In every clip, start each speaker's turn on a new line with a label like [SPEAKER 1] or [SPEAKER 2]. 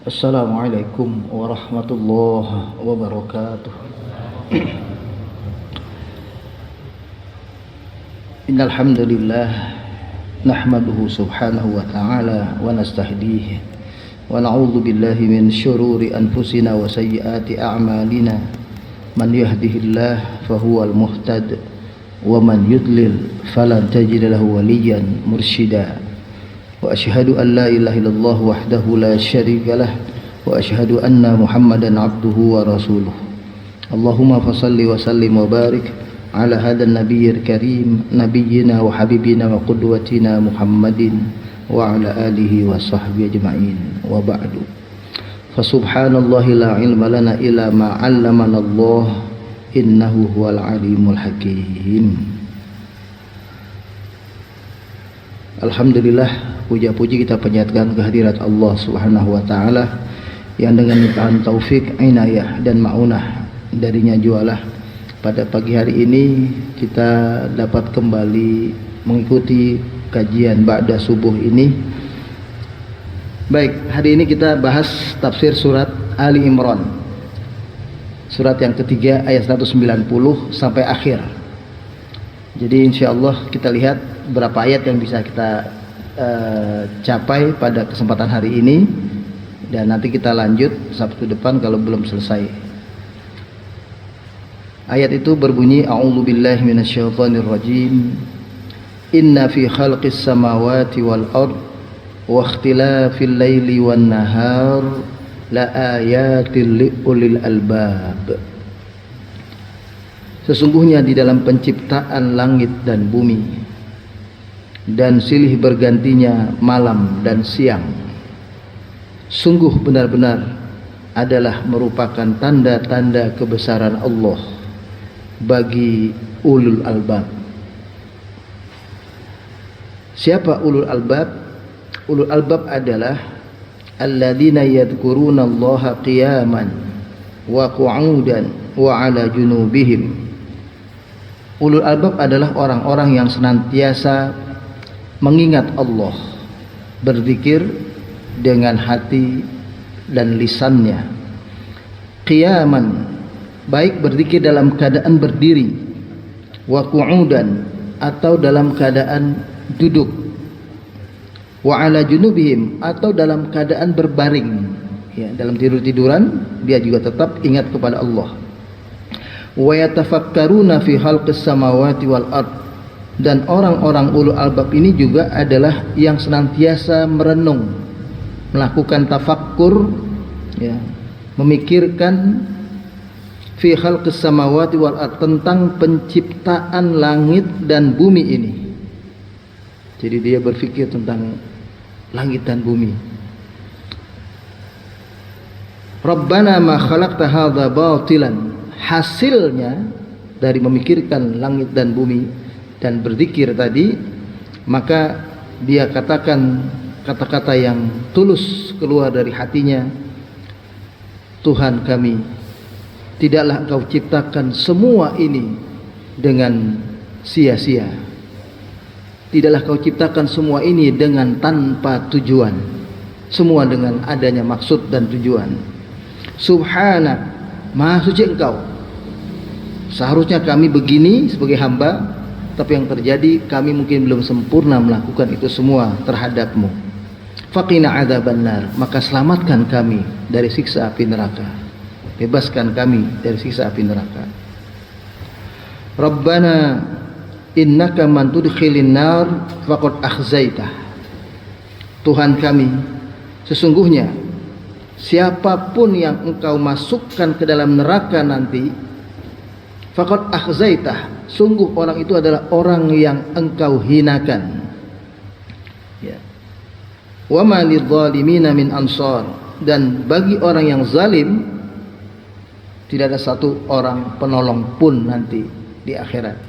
[SPEAKER 1] Assalamualaikum warahmatullahi wabarakatuh. Innal hamdalillah nahmaduhu subhanahu wa ta'ala wa nastahdihi wa na'udzu billahi min syururi anfusina wa sayyiati a'malina. Man yahdihillahu fahuwal muhtad wa man yudlil falan tajida lahu waliyyan mursyida. Wa asyhadu an la ilaha illallah wahdahu la syarika lah wa asyhadu anna Muhammadan abduhu wa rasuluh. Allahumma fashalli wa sallim wa barik ala hadan nabiyyil karim nabiyyina wa habibina wa qudwatina Muhammadin wa ala alihi wa sahbihi ajma'in wa ba'du. Fa subhanallahi la ilma lana illa ma 'allamana Allah innahu huwal alimul hakim. Alhamdulillah, puja-puji kita panjatkan kehadirat Allah Subhanahu wa taala yang dengan limpahan taufik, inayah dan maunah darinya jualah pada pagi hari ini kita dapat kembali mengikuti kajian ba'da subuh ini. Baik, hari ini kita bahas tafsir surat Ali Imran. Surat yang ketiga ayat 190 sampai akhir. Jadi insyaallah kita lihat berapa ayat yang bisa kita capai pada kesempatan hari ini, dan nanti kita lanjut Sabtu depan kalau belum selesai. Ayat itu berbunyi, a'udzubillahi minasyaitonirrajim. Inna fi khalqis samawati wal ard wa ikhtilafil laili wan nahar la ayatil liulil albab. Sesungguhnya di dalam penciptaan langit dan bumi dan silih bergantinya malam dan siang, sungguh benar-benar adalah merupakan tanda-tanda kebesaran Allah bagi ulul albab. Siapa ulul albab? Ulul albab adalah alladzina yadhkuruna Allaha qiyaman wa qu'udan wa 'ala junubihim. Ulul albab adalah orang-orang yang senantiasa mengingat Allah, berzikir dengan hati dan lisannya. Qiyaman, baik berzikir dalam keadaan berdiri, wa qu'udan, atau dalam keadaan duduk, wa 'ala junubihim, atau dalam keadaan berbaring, ya, dalam tidur-tiduran dia juga tetap ingat kepada Allah. Wa yatafakkaruna fi khalqis samawati wal ard, dan orang-orang ulul albab ini juga adalah yang senantiasa merenung, melakukan tafakkur, ya, memikirkan fi khalqis samawati wal ard, tentang penciptaan langit dan bumi ini. Jadi dia berpikir tentang langit dan bumi. Rabbana ma khalaqta hadza batilan, hasilnya dari memikirkan langit dan bumi dan berzikir tadi, maka dia katakan kata-kata yang tulus keluar dari hatinya, Tuhan kami, tidaklah Engkau ciptakan semua ini dengan sia-sia. Tidaklah Kau ciptakan semua ini dengan tanpa tujuan, semua dengan adanya maksud dan tujuan. Subhanak, Maha suci Engkau. Seharusnya kami begini sebagai hamba, tapi yang terjadi kami mungkin belum sempurna melakukan itu semua terhadap-Mu. Faqina adzabannar, maka selamatkan kami dari siksa api neraka. Bebaskan kami dari siksa api neraka. Rabbana innaka man tudkhilin nar faqad akhzaitah. Tuhan kami, sesungguhnya siapapun yang Engkau masukkan ke dalam neraka nanti, faqad akhzaitah, sungguh orang itu adalah orang yang Engkau hinakan. Ya. Wa ma lidzalimina min ansar, dan bagi orang yang zalim tidak ada satu orang penolong pun nanti di akhirat.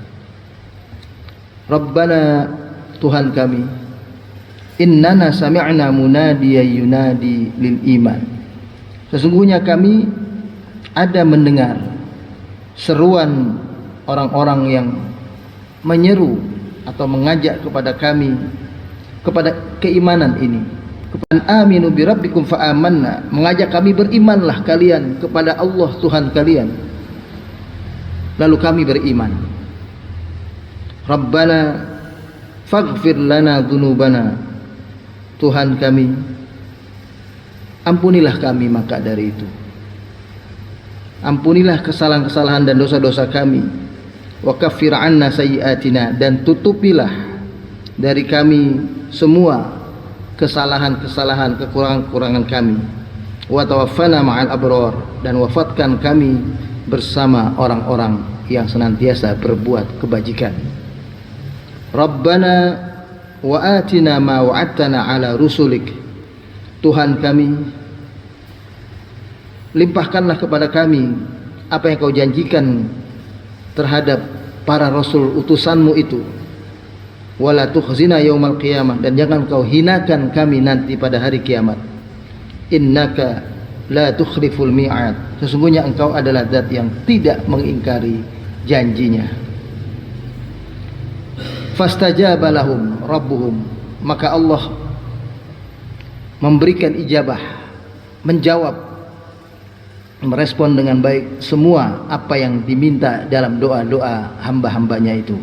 [SPEAKER 1] Rabbana, Tuhan kami, innana sami'na munadiyan yunadi lil iman, sesungguhnya kami ada mendengar seruan orang-orang yang menyeru atau mengajak kepada kami, kepada keimanan ini. kepada aminu bi rabbikum fa amanna, mengajak kami berimanlah kalian kepada Allah Tuhan kalian, lalu kami beriman. Rabbana faghfir lana dzunubana, Tuhan kami, ampunilah kami maka dari itu, ampunilah kesalahan-kesalahan dan dosa-dosa kami. Wa kaffir anna sayyi'atina, dan tutupilah dari kami semua kesalahan-kesalahan, kekurangan-kekurangan kami. Wa tawaffana ma'al abrar, dan wafatkan kami bersama orang-orang yang senantiasa berbuat kebajikan. Rabbana wa atina ma wa'adtana ala rusulik, Tuhan kami, limpahkanlah kepada kami apa yang kau janjikan terhadap para rasul utusanmu itu. Wala tukhzina yaumal qiyamah, dan jangan kau hinakan kami nanti pada hari kiamat. Innaka la tukhliful mi'ad, sesungguhnya engkau adalah zat yang tidak mengingkari janjinya. Fastajaba lahum rabbuhum, maka Allah memberikan ijabah, menjawab, merespon dengan baik semua apa yang diminta dalam doa-doa hamba-hambanya itu.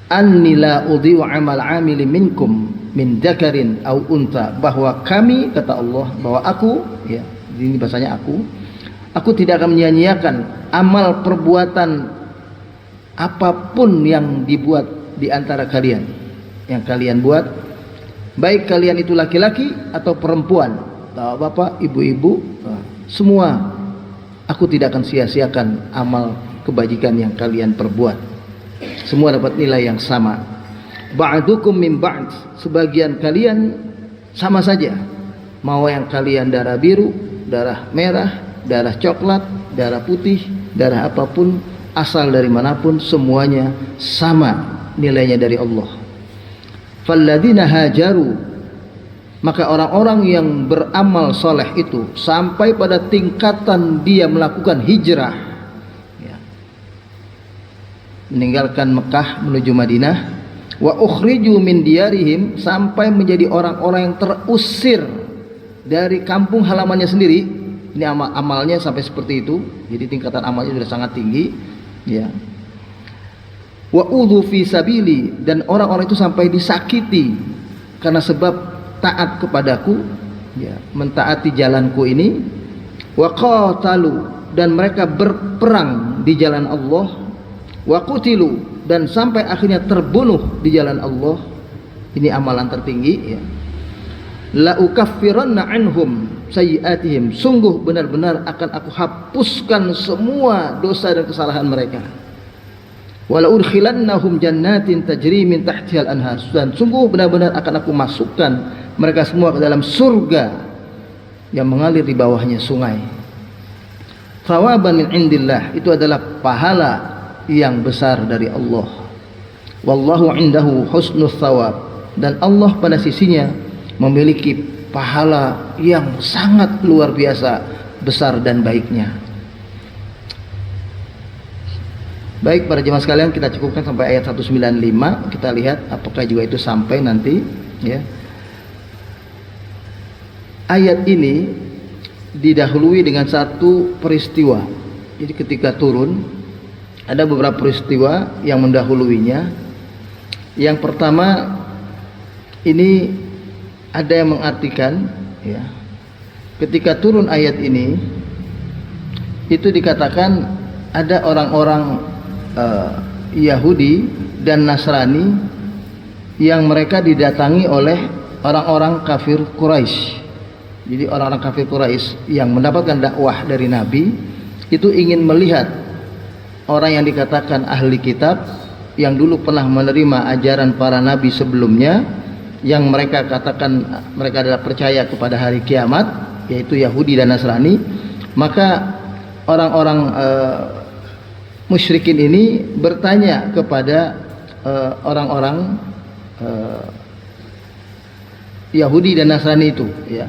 [SPEAKER 1] Anni la udhi'u amal amili minkum min dzakarin au unta, bahwa kami, kata Allah, bahwa aku, ya ini bahasanya aku tidak akan menyia-nyiakan amal perbuatan apapun yang dibuat di antara kalian, yang kalian buat, baik kalian itu laki-laki atau perempuan, bapak, ibu-ibu, semua aku tidak akan sia-siakan amal kebajikan yang kalian perbuat. Semua dapat nilai yang sama. Ba'dukum min ba'd, sebagian kalian sama saja, mau yang kalian darah biru, darah merah, darah coklat, darah putih, darah apapun, asal dari manapun, semuanya sama nilainya dari Allah. Falladzina hajaru, maka orang-orang yang beramal soleh itu sampai pada tingkatan dia melakukan hijrah, ya, meninggalkan Mekah menuju Madinah. Wa ukhriju min diyarihim, sampai menjadi orang-orang yang terusir dari kampung halamannya sendiri. Ini amalnya sampai seperti itu. Jadi tingkatan amalnya sudah sangat tinggi, ya. Wa udhu fi sabili, dan orang-orang itu sampai disakiti karena sebab taat kepadaku, ya, mentaati jalanku ini. Wa qatalu, dan mereka berperang di jalan Allah. Wa qutilu, dan sampai akhirnya terbunuh di jalan Allah. Ini amalan tertinggi, ya. La ukaffiranna anhum sayyi'atihim, sungguh benar-benar akan aku hapuskan semua dosa dan kesalahan mereka. Wala udkhilannahum jannatin tajri min tahtihal anhar, dan sungguh benar-benar akan aku masukkan mereka semua ke dalam surga yang mengalir di bawahnya sungai. Thawaban min indillah, itu adalah pahala yang besar dari Allah. Wallahu indahu husnul thawab, dan Allah pada sisinya memiliki pahala yang sangat luar biasa besar dan baiknya. Baik para jemaah sekalian, kita cukupkan sampai ayat 195. Kita lihat apakah juga itu sampai nanti, ya. Ayat ini didahului dengan satu peristiwa. Jadi ketika turun ada beberapa peristiwa yang mendahuluinya. Yang pertama, ini ada yang mengartikan, ya, ketika turun ayat ini itu dikatakan ada orang-orang Yahudi dan Nasrani yang mereka didatangi oleh orang-orang kafir Quraisy. Jadi orang-orang kafir Quraisy yang mendapatkan dakwah dari Nabi itu ingin melihat orang yang dikatakan ahli kitab, yang dulu pernah menerima ajaran para nabi sebelumnya, yang mereka katakan mereka adalah percaya kepada hari kiamat, yaitu Yahudi dan Nasrani. Maka orang-orang musyrikin ini bertanya kepada orang-orang Yahudi dan Nasrani itu, ya.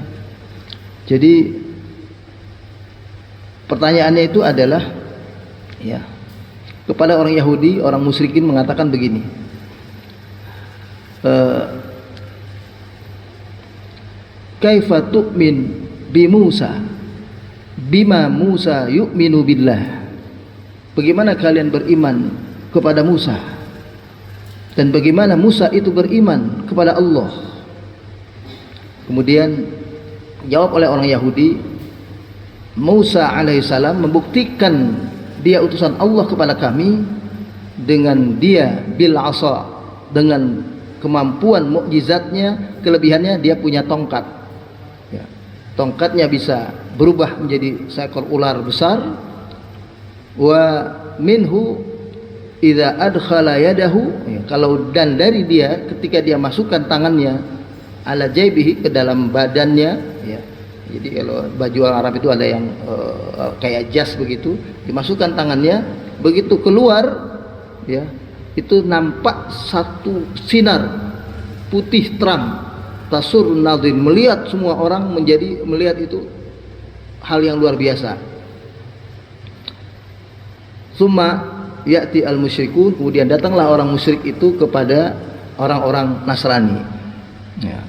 [SPEAKER 1] Jadi pertanyaannya itu adalah, ya, kepada orang Yahudi, orang musyrikin mengatakan begini, kaifa tu'min bi Musa bima Musa yu'minu billah. Bagaimana kalian beriman kepada Musa dan bagaimana Musa itu beriman kepada Allah. Kemudian jawab oleh orang Yahudi, Musa alaihissalam membuktikan dia utusan Allah kepada kami dengan dia bil asa, dengan kemampuan mukjizatnya, kelebihannya dia punya tongkat ya. Tongkatnya bisa berubah menjadi seekor ular besar. Wa minhu idza adkhala yadahu ya, kalau dan dari dia ketika dia masukkan tangannya ala jaibihi ke dalam badannya ya. Jadi kalau baju orang Arab itu ada yang kayak jas begitu, dimasukkan tangannya, begitu keluar ya, itu nampak satu sinar putih terang, tasur nadhin, melihat semua orang menjadi melihat itu hal yang luar biasa. Summa ya'ti al-musyrikun, kemudian datanglah orang musyrik itu kepada orang-orang Nasrani ya.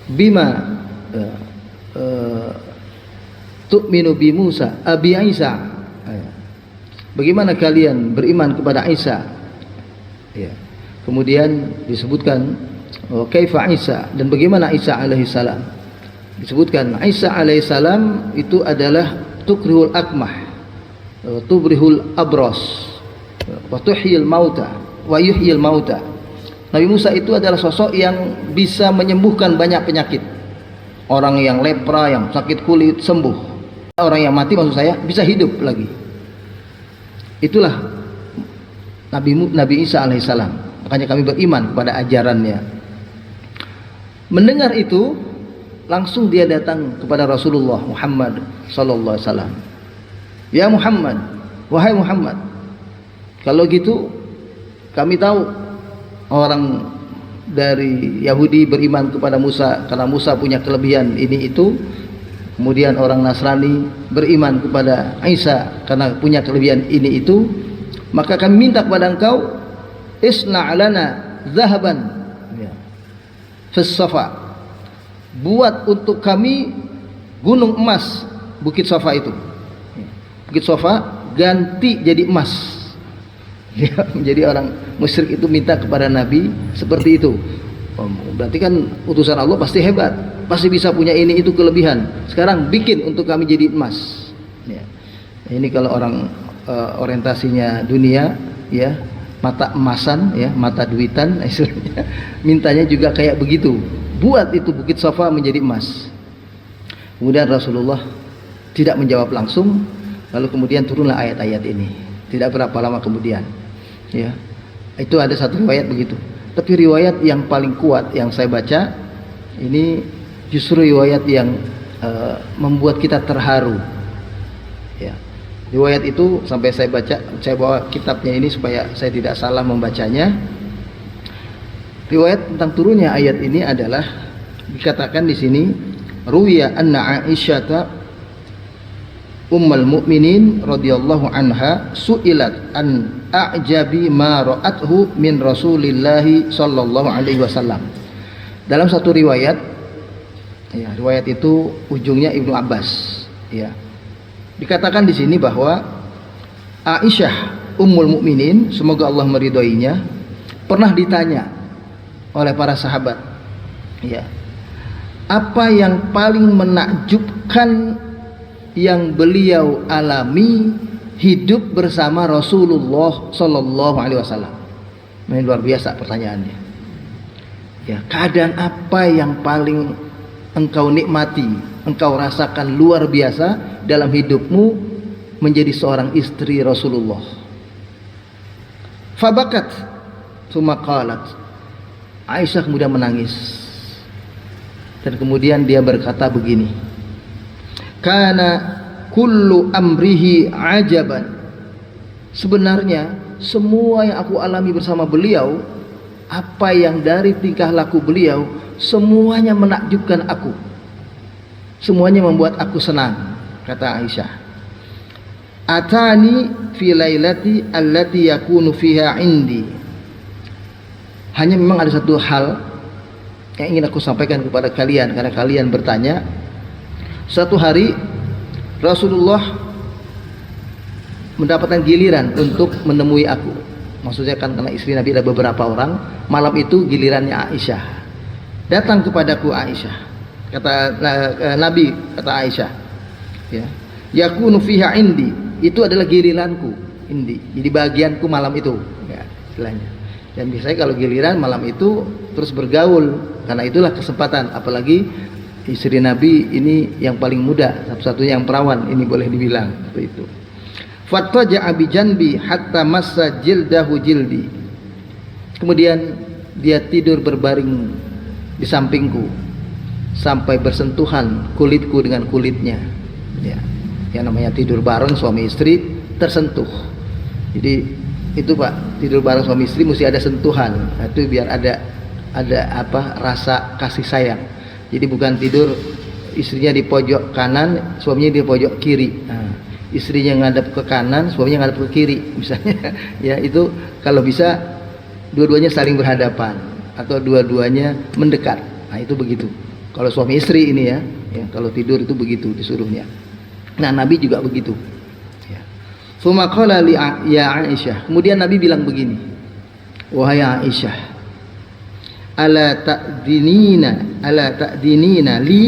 [SPEAKER 1] Bima tu'minu bi Musa abi Isa, bagaimana kalian beriman kepada Isa ya. Kemudian disebutkan kaifa Isa, dan bagaimana Isa alaihissalam. Disebutkan Isa alaihissalam itu adalah tukrihul akmah, tubrihul abros, wa tuhyil mauta wa yuhyil mauta. Nabi Musa itu adalah sosok yang bisa menyembuhkan banyak penyakit. Orang yang lepra, yang sakit kulit sembuh. Orang yang mati maksud saya bisa hidup lagi. Itulah Nabi Isa alaihissalam. Makanya kami beriman pada ajarannya. Mendengar itu, langsung dia datang kepada Rasulullah Muhammad sallallahu alaihi wasallam. Ya Muhammad, wahai Muhammad, kalau gitu kami tahu orang dari Yahudi beriman kepada Musa karena Musa punya kelebihan ini itu. Kemudian orang Nasrani beriman kepada Isa karena punya kelebihan ini itu. Maka kami minta kepada engkau, isna' lana zahaban fis Safa, buat untuk kami gunung emas Bukit Safa itu. Bukit Safa ganti jadi emas. Jadi orang musyrik itu minta kepada Nabi seperti itu. Berarti kan utusan Allah pasti hebat, pasti bisa punya ini itu kelebihan. Sekarang bikin untuk kami jadi emas ya. Ini kalau orang orientasinya dunia ya, mata emasan ya, mata duitan istilahnya, mintanya juga kayak begitu. Buat itu Bukit Safa menjadi emas. Kemudian Rasulullah tidak menjawab langsung. Lalu kemudian turunlah ayat-ayat ini. Tidak berapa lama kemudian ya, itu ada satu riwayat begitu. Tapi riwayat yang paling kuat yang saya baca ini justru riwayat yang membuat kita terharu ya. Riwayat itu sampai saya baca, saya bawa kitabnya ini supaya saya tidak salah membacanya. Riwayat tentang turunnya ayat ini adalah dikatakan di sini, ruwiya anna Aisyah Ummul Mukminin radhiyallahu anha su'ilat an a'jabi ma ra'athu min Rasulillahi sallallahu alaihi wasallam. Dalam satu riwayat ya, riwayat itu ujungnya Ibnu Abbas ya. Dikatakan di sini bahwa Aisyah Ummul Mukminin, semoga Allah meridhoinya, pernah ditanya oleh para sahabat ya, apa yang paling menakjubkan yang beliau alami hidup bersama Rasulullah sallallahu alaihi wasallam. Ini luar biasa pertanyaannya. Ya, keadaan apa yang paling engkau nikmati, engkau rasakan luar biasa dalam hidupmu menjadi seorang istri Rasulullah? Fabakat tsumma qalat. Aisyah kemudian menangis. Dan kemudian dia berkata begini, kana kullu amrihi ajaban. Sebenarnya semua yang aku alami bersama beliau, apa yang dari tingkah laku beliau, semuanya menakjubkan aku, semuanya membuat aku senang. Kata Aisyah, atani fi lailati allati yakunu fiha indi. Hanya memang ada satu hal yang ingin aku sampaikan kepada kalian, karena kalian bertanya. Suatu hari Rasulullah mendapatkan giliran untuk menemui aku. Maksudnya kan karena istri Nabi ada beberapa orang. Malam itu gilirannya Aisyah. Datang kepadaku Aisyah. Kata Nabi, kata Aisyah, ya, yakunu fiha indi, itu adalah giliranku, indi, jadi bagianku malam itu, ya, istilahnya. Dan biasanya kalau giliran malam itu terus bergaul, karena itulah kesempatan. Apalagi istri Nabi ini yang paling muda, satu-satunya yang perawan, ini boleh dibilang seperti itu. Fattaja'a bi janbi hatta massa jildahu jildi. Kemudian dia tidur berbaring di sampingku sampai bersentuhan kulitku dengan kulitnya, ya. Yang namanya tidur bareng suami istri tersentuh. Jadi itu Pak, tidur bareng suami istri mesti ada sentuhan. Nah, itu biar ada apa, rasa kasih sayang. Jadi bukan tidur istrinya di pojok kanan, suaminya di pojok kiri. Nah, istrinya ngadep ke kanan, suaminya ngadep ke kiri misalnya. Ya, itu kalau bisa dua-duanya saling berhadapan atau dua-duanya mendekat. Nah, itu begitu. Kalau suami istri ini ya, kalau tidur itu begitu disuruhnya. Nah, Nabi juga begitu. Ya. Tsumma qala li ya Aisyah. Kemudian Nabi bilang begini, wahai Aisyah, ala ta'dinina li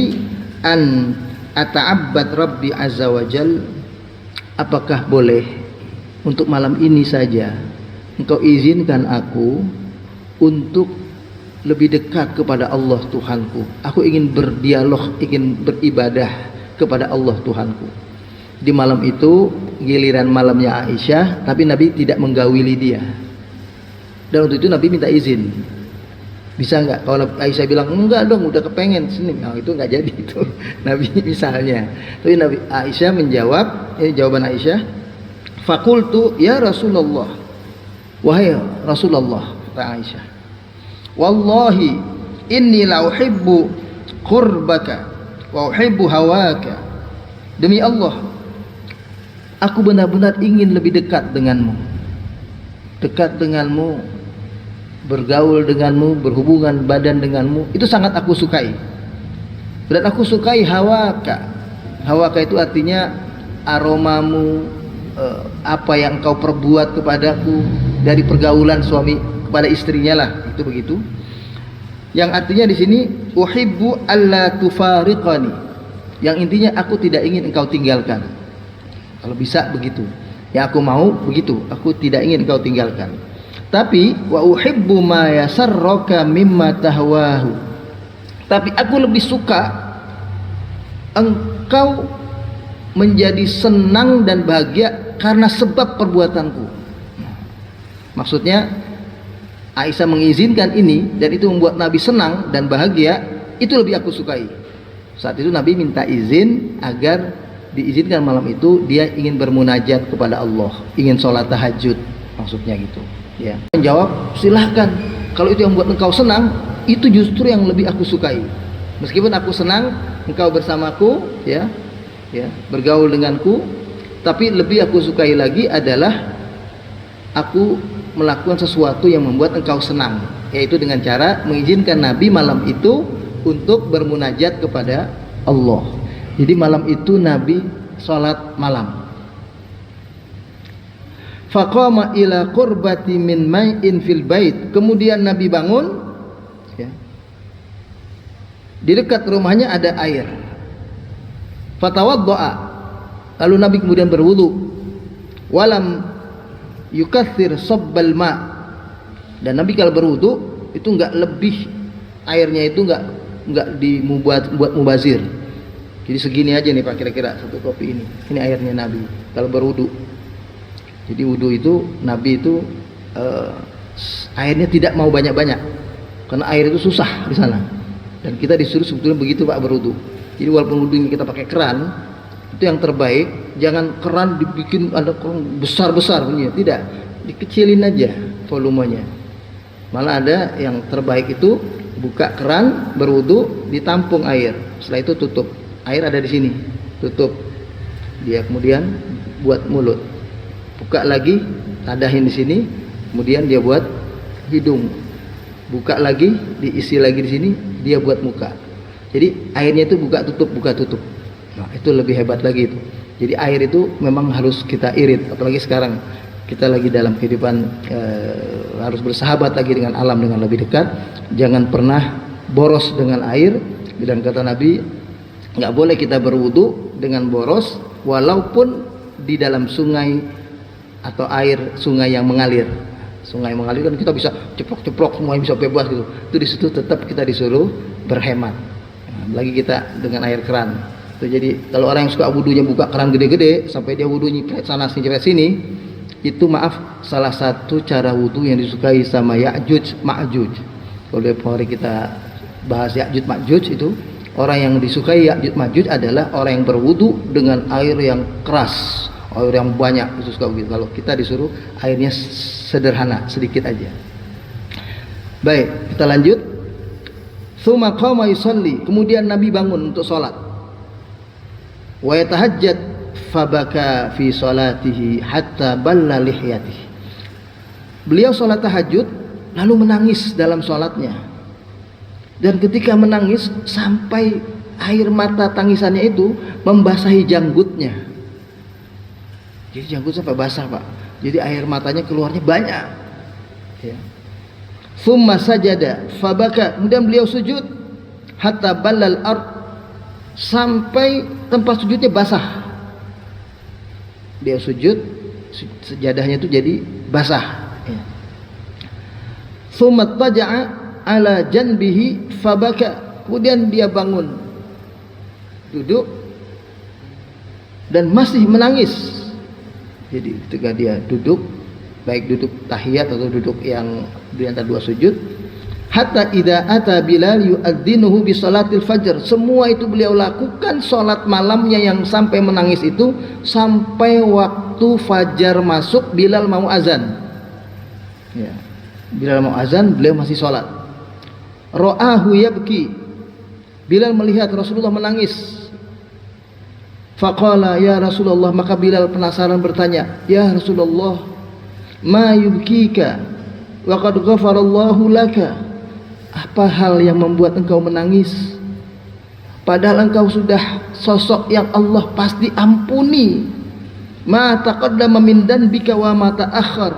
[SPEAKER 1] an ata'abbad Rabbi azza wa jal. Apakah boleh untuk malam ini saja engkau izinkan aku untuk lebih dekat kepada Allah Tuhanku. Aku ingin berdialog, ingin beribadah kepada Allah Tuhanku. Di malam itu giliran malamnya Aisyah, tapi Nabi tidak menggawili dia. Dan waktu itu Nabi minta izin. Bisa nggak? Kalau Aisyah bilang enggak dong, udah kepengen sini, nah, itu nggak jadi itu. Nabi misalnya. Tapi Nabi Aisyah menjawab, jawaban Aisyah, fakultu ya Rasulullah, wahai Rasulullah, kata Aisyah, wallahi inni la uhibbu qurbaka wa uhibbu hawaka. Demi Allah, aku benar-benar ingin lebih dekat denganmu. Dekat denganmu, bergaul denganmu, berhubungan badan denganmu, itu sangat aku sukai. Dan aku sukai hawaka. Hawaka itu artinya aromamu, apa yang kau perbuat kepadaku dari pergaulan suami kepada istrinya lah, itu begitu. Yang artinya di sini uhibbu alla tufariqani, yang intinya aku tidak ingin engkau tinggalkan. Kalau bisa begitu. Yang aku mau begitu, aku tidak ingin engkau tinggalkan. Tapi wa uhibbu ma yasarraka mimma tahwahu. Tapi aku lebih suka engkau menjadi senang dan bahagia karena sebab perbuatanku. Maksudnya Aisyah mengizinkan ini dan itu membuat Nabi senang dan bahagia, itu lebih aku sukai. Saat itu Nabi minta izin agar diizinkan malam itu dia ingin bermunajat kepada Allah, ingin sholat tahajud, maksudnya gitu. Ya. Menjawab, silahkan. Kalau itu yang membuat engkau senang, itu justru yang lebih aku sukai. Meskipun aku senang engkau bersamaku, ya, bergaul denganku, tapi lebih aku sukai lagi adalah aku melakukan sesuatu yang membuat engkau senang, yaitu dengan cara mengizinkan Nabi malam itu untuk bermunajat kepada Allah. Jadi malam itu Nabi sholat malam. Faqama ila qurbati min ma'in fil bait. Kemudian Nabi bangun, ya. Di dekat rumahnya ada air. Fatawaddoa. Lalu Nabi kemudian berwudu. Walam yukathir sabbal ma. Dan Nabi kalau berwudu itu enggak lebih, airnya itu enggak dibuat mubazir. Jadi segini aja nih Pak, kira-kira satu kopi ini. Ini airnya Nabi kalau berwudu. Jadi wudu itu Nabi itu airnya tidak mau banyak-banyak, karena air itu susah di sana. Dan kita disuruh sebetulnya begitu Pak berwudu. Jadi walaupun wudunya kita pakai keran, itu yang terbaik. Jangan keran dibikin ada keran besar-besar punya, tidak, dikecilin aja volumenya. Malah ada yang terbaik itu buka keran berwudu, ditampung air. Setelah itu tutup. Air ada di sini, tutup. Dia kemudian buat mulut. Buka lagi, tadahin di sini, kemudian dia buat hidung. Buka lagi, diisi lagi di sini, dia buat muka. Jadi airnya itu buka tutup. Nah, itu lebih hebat lagi itu. Jadi air itu memang harus kita irit, apalagi sekarang kita lagi dalam kehidupan harus bersahabat lagi dengan alam dengan lebih dekat. Jangan pernah boros dengan air. Dan kata Nabi, nggak boleh kita berwudu dengan boros, walaupun di dalam sungai atau air sungai yang mengalir. Sungai mengalir kan kita bisa ceplok-ceplok, semuanya bisa bebas gitu. Itu di situ tetap kita disuruh berhemat. Nah, lagi kita dengan air keran. Jadi kalau orang yang suka wudunya buka keran gede-gede sampai dia wudunya nyipret sana sini, itu maaf salah satu cara wudu yang disukai sama Ya'juj Ma'juj. Kalau di hari kita bahas Ya'juj Ma'juj, itu orang yang disukai Ya'juj Ma'juj adalah orang yang berwudu dengan air yang keras, air yang banyak, itu suka begitu. Kalau kita disuruh airnya sederhana, sedikit aja. Baik, kita lanjut. Tsumma qama yusalli, kemudian Nabi bangun untuk sholat. Wa yatahajjad fabaka fi salatihi hatta balla lihyatihi. Beliau sholat tahajud lalu menangis dalam sholatnya, dan ketika menangis sampai air mata tangisannya itu membasahi janggutnya. Jadi janggut sampai basah, Pak. Jadi air matanya keluarnya banyak ya. Tsumma sajada fabaka, kemudian beliau sujud hatta ballal ard, sampai tempat sujudnya basah. Dia sujud, sejadahnya itu jadi basah ya. Tsumma taja'a ala janbihi fabaka, kemudian dia bangun, duduk dan masih menangis. Jadi ketika dia duduk, baik duduk tahiyat atau duduk yang di antara dua sujud, hatta idza ata Bilal yu'adzinuhu bi salatil fajr, semua itu beliau lakukan salat malamnya yang sampai menangis itu sampai waktu fajar masuk, Bilal mau azan ya. Bilal mau azan, beliau masih salat. Ra'ahu yabki, Bilal melihat Rasulullah menangis. Faqala ya Rasulullah, maka Bilal penasaran bertanya, ya Rasulullah, ma yubkika wa qad ghafarallahu laka, apa hal yang membuat engkau menangis padahal engkau sudah sosok yang Allah pasti ampuni. Ma taqaddama min danbika wa ma ta'akhkhar,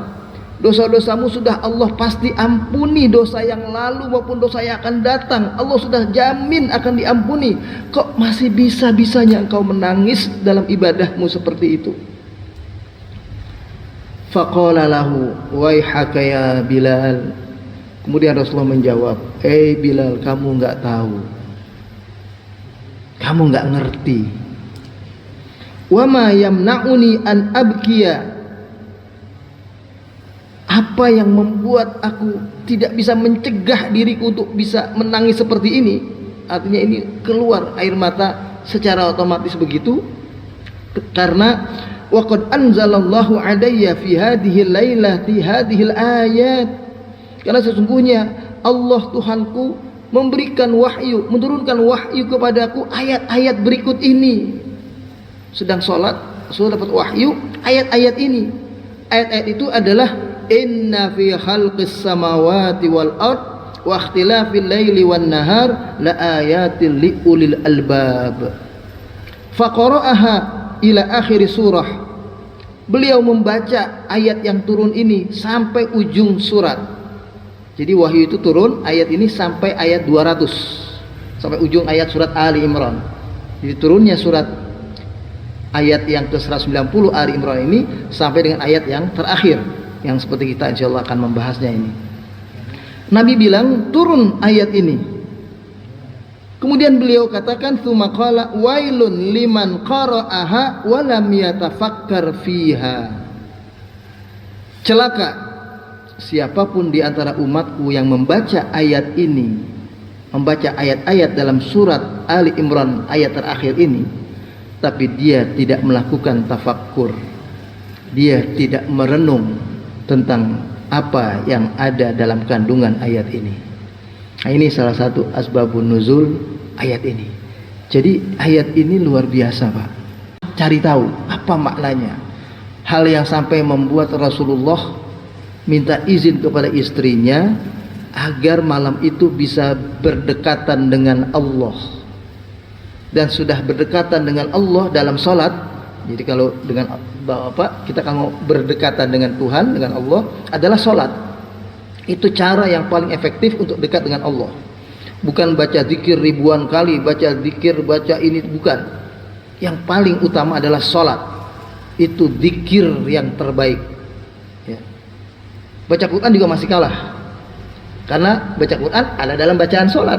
[SPEAKER 1] dosa-dosamu sudah Allah pasti ampuni, dosa yang lalu maupun dosa yang akan datang Allah sudah jamin akan diampuni. Kok masih bisa-bisanya engkau menangis dalam ibadahmu seperti itu? Faqala lahu waihaka ya Bilal, kemudian Rasulullah menjawab, Bilal, kamu enggak tahu, kamu enggak ngerti. Wa ma yamna'uni an abkiya, apa yang membuat aku tidak bisa mencegah diriku untuk bisa menangis seperti ini? Artinya ini keluar air mata secara otomatis begitu, karena waqad anzalallahu alayya fi hadhihi lailati hadhihi ayat, karena sesungguhnya Allah Tuhanku memberikan wahyu, menurunkan wahyu kepadaku ayat-ayat berikut ini. Sedang sholat, sudah dapat wahyu ayat-ayat ini. Ayat-ayat itu adalah inna fi khalqis samawati wal ard wa ikhtilafil laili wan nahar la ayatil liulil albab. Faqara'aha ila akhir surah. Beliau membaca ayat yang turun ini sampai ujung surat. Jadi wahyu itu turun ayat ini sampai ayat 200, sampai ujung ayat surat Ali Imran. Jadi turunnya surat ayat yang ke-190 Ali Imran ini sampai dengan ayat yang terakhir, yang seperti kita insyaallah akan membahasnya ini. Nabi bilang turun ayat ini, kemudian beliau katakan tsumma qala wailun liman qara'aha wa lam yatafakkar fiha, celaka siapapun di antara umatku yang membaca ayat ini, membaca ayat-ayat dalam surat Ali Imran ayat terakhir ini, tapi dia tidak melakukan tafakkur, dia tidak merenung tentang apa yang ada dalam kandungan ayat ini. Nah, ini salah satu asbabun nuzul ayat ini. Jadi ayat ini luar biasa, Pak. Cari tahu apa maknanya. Hal yang sampai membuat Rasulullah minta izin kepada istrinya agar malam itu bisa berdekatan dengan Allah. Dan sudah berdekatan dengan Allah dalam sholat. Jadi kalau dengan kita kalau berdekatan dengan Tuhan, dengan Allah adalah sholat. Itu cara yang paling efektif untuk dekat dengan Allah. Bukan baca zikir ribuan kali, baca zikir, baca ini, bukan. Yang paling utama adalah sholat. Itu zikir yang terbaik. Ya. Baca Quran juga masih kalah. Karena baca Quran ada dalam bacaan sholat.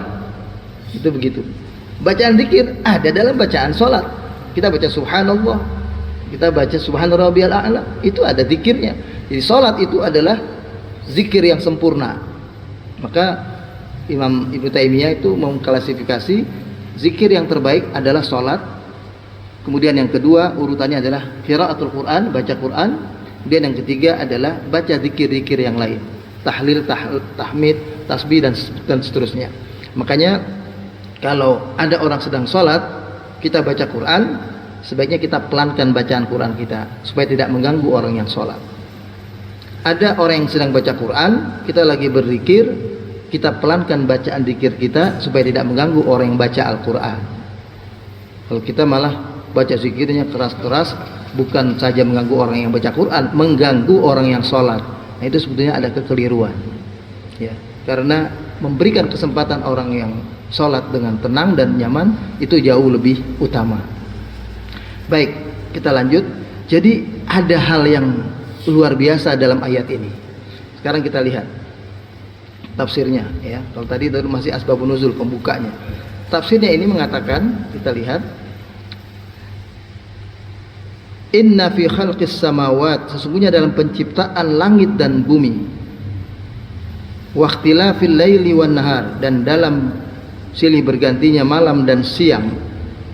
[SPEAKER 1] Itu begitu. Bacaan zikir ada dalam bacaan sholat. Kita baca subhanallah, kita baca subhana rabbiyal a'la, itu ada zikirnya. Jadi sholat itu adalah zikir yang sempurna. Maka Imam Ibnu Taimiyah itu mengklasifikasi zikir yang terbaik adalah sholat. Kemudian yang kedua urutannya adalah qiraatul Quran, baca Quran. Kemudian yang ketiga adalah baca zikir-zikir yang lain, tahlil, tahmid, tasbih dan seterusnya. Makanya kalau ada orang sedang sholat, kita baca Quran, sebaiknya kita pelankan bacaan Quran kita supaya tidak mengganggu orang yang sholat. Ada orang yang sedang baca Quran, kita lagi berzikir, kita pelankan bacaan zikir kita supaya tidak mengganggu orang yang baca Al-Quran. Kalau kita malah baca zikirnya keras-keras, bukan saja mengganggu orang yang baca Quran, mengganggu orang yang sholat. Nah, itu sebetulnya ada kekeliruan. Ya, karena memberikan kesempatan orang yang sholat dengan tenang dan nyaman itu jauh lebih utama. Baik, kita lanjut. Jadi ada hal yang luar biasa dalam ayat ini. Sekarang kita lihat tafsirnya, ya. Kalau tadi itu masih asbabun nuzul, pembukanya. Tafsirnya ini mengatakan, kita lihat, inna fi khalqis samawat, sesungguhnya dalam penciptaan langit dan bumi, wa ikhtilafil laili wan nahar, dan dalam silih bergantinya malam dan siang,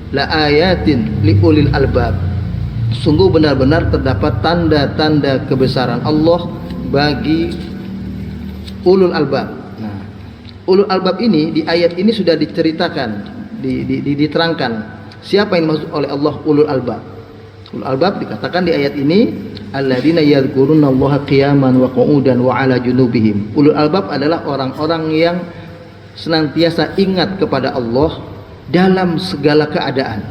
[SPEAKER 1] la ayatin li ulil albab, sungguh benar-benar terdapat tanda-tanda kebesaran Allah bagi ulul albab. Nah, ulul albab ini di ayat ini sudah diceritakan, diterangkan siapa yang dimaksud oleh Allah ulul albab. Ulul albab dikatakan di ayat ini alladzina yadhkurunallaha qiyaman wa qu'udan wa 'ala junubihim. Ulul albab adalah orang-orang yang senantiasa ingat kepada Allah dalam segala keadaan.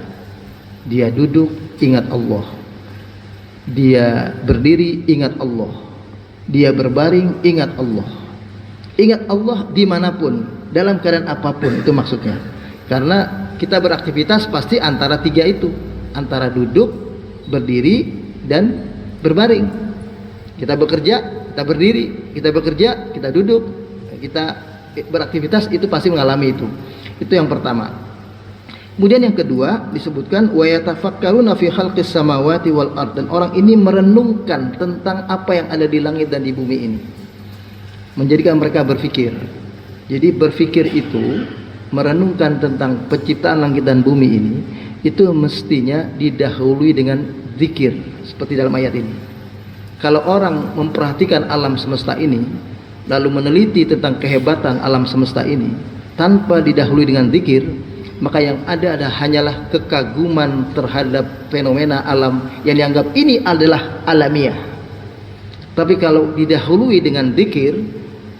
[SPEAKER 1] Dia duduk, ingat Allah. Dia berdiri, ingat Allah. Dia berbaring, ingat Allah. Ingat Allah dimanapun, dalam keadaan apapun, itu maksudnya. Karena kita beraktivitas pasti antara tiga itu, antara duduk, berdiri, dan berbaring. Kita bekerja, kita berdiri. Kita bekerja, kita duduk. Kita beraktivitas itu pasti mengalami itu. Itu yang pertama. Kemudian yang kedua disebutkan wa yatafakkaruna fi khalqis samawati wal ard, dan orang ini merenungkan tentang apa yang ada di langit dan di bumi ini, menjadikan mereka berpikir. Jadi berpikir itu, merenungkan tentang penciptaan langit dan bumi ini, itu mestinya didahului dengan zikir seperti dalam ayat ini. Kalau orang memperhatikan alam semesta ini, lalu meneliti tentang kehebatan alam semesta ini tanpa didahului dengan zikir, maka yang ada hanyalah kekaguman terhadap fenomena alam yang dianggap ini adalah alamiah. Tapi kalau didahului dengan zikir,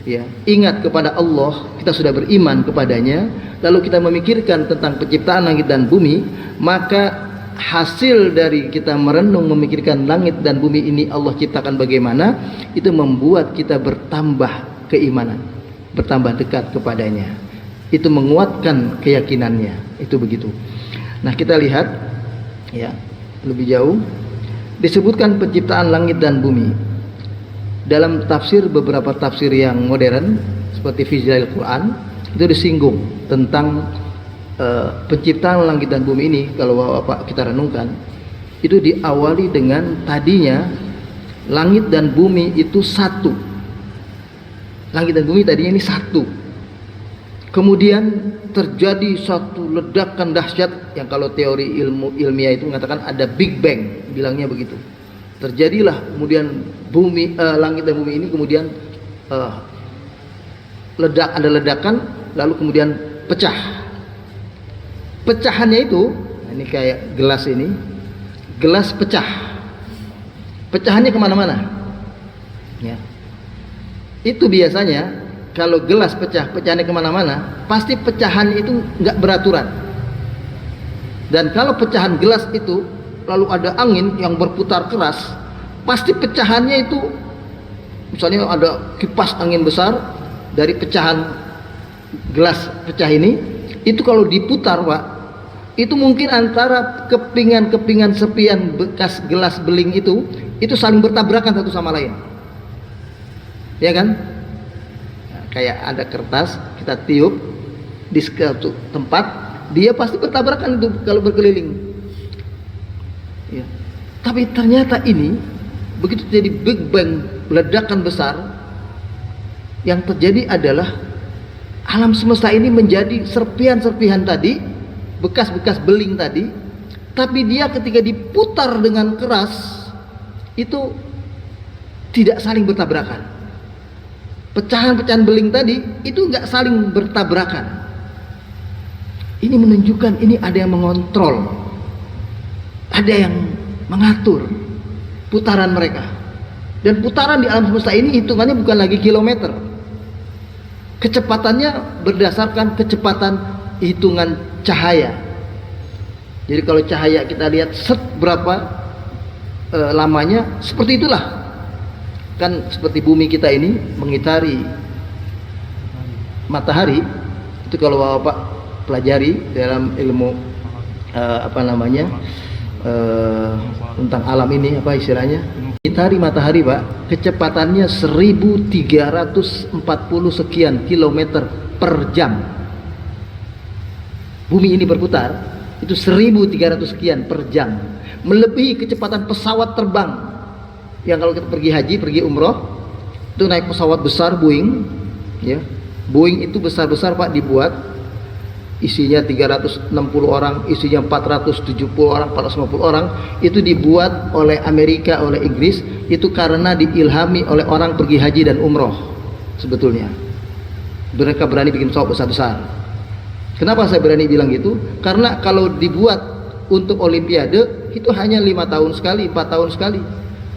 [SPEAKER 1] ya, ingat kepada Allah, kita sudah beriman kepadanya, lalu kita memikirkan tentang penciptaan langit dan bumi, maka hasil dari kita merenung memikirkan langit dan bumi ini Allah ciptakan bagaimana, itu membuat kita bertambah keimanan, bertambah dekat kepadanya. Itu menguatkan keyakinannya, itu begitu. Nah, kita lihat ya lebih jauh, disebutkan penciptaan langit dan bumi dalam tafsir, beberapa tafsir yang modern seperti Fizail Quran itu disinggung tentang penciptaan langit dan bumi ini. Kalau Bapak kita renungkan, itu diawali dengan tadinya langit dan bumi itu satu. Langit dan bumi tadinya ini satu. Kemudian terjadi satu ledakan dahsyat yang kalau teori ilmiah itu mengatakan ada Big Bang, bilangnya begitu. Terjadilah kemudian bumi, langit dan bumi ini kemudian ada ledakan, lalu kemudian pecah. Pecahannya itu, ini kayak gelas ini, gelas pecah. Pecahannya kemana-mana. Ya. Itu biasanya kalau gelas pecah, pecahannya kemana-mana, pasti pecahan itu nggak beraturan. Dan kalau pecahan gelas itu lalu ada angin yang berputar keras, pasti pecahannya itu, misalnya ada kipas angin besar dari pecahan gelas pecah ini, itu kalau diputar Pak, itu mungkin antara kepingan-kepingan serpihan bekas gelas beling itu saling bertabrakan satu sama lain, ya kan? Nah, kayak ada kertas kita tiup di suatu tempat, dia pasti bertabrakan itu kalau berkeliling. Ya. Tapi ternyata ini begitu jadi Big Bang, ledakan besar, yang terjadi adalah alam semesta ini menjadi serpihan-serpihan tadi, bekas-bekas beling tadi, tapi dia ketika diputar dengan keras itu tidak saling bertabrakan. Pecahan-pecahan beling tadi itu nggak saling bertabrakan. Ini menunjukkan ini ada yang mengontrol, ada yang mengatur putaran mereka. Dan putaran di alam semesta ini hitungannya bukan lagi kilometer, kecepatannya berdasarkan kecepatan hitungan cahaya. Jadi kalau cahaya kita lihat set berapa lamanya, seperti itulah. Kan seperti bumi kita ini mengitari matahari, itu kalau Bapak pelajari dalam ilmu tentang alam ini, apa istilahnya, mengitari matahari Pak, kecepatannya 1340 sekian kilometer per jam. Bumi ini berputar itu 1300 sekian per jam, melebihi kecepatan pesawat terbang. Yang kalau kita pergi haji, pergi umroh, itu naik pesawat besar Boeing, ya. Boeing itu besar-besar Pak, dibuat isinya 360 orang, isinya 470 orang, 450 orang, itu dibuat oleh Amerika, oleh Inggris, itu karena diilhami oleh orang pergi haji dan umroh. Sebetulnya mereka berani bikin pesawat besar-besar. Kenapa saya berani bilang gitu? Karena kalau dibuat untuk Olimpiade itu hanya 5 tahun sekali, 4 tahun sekali.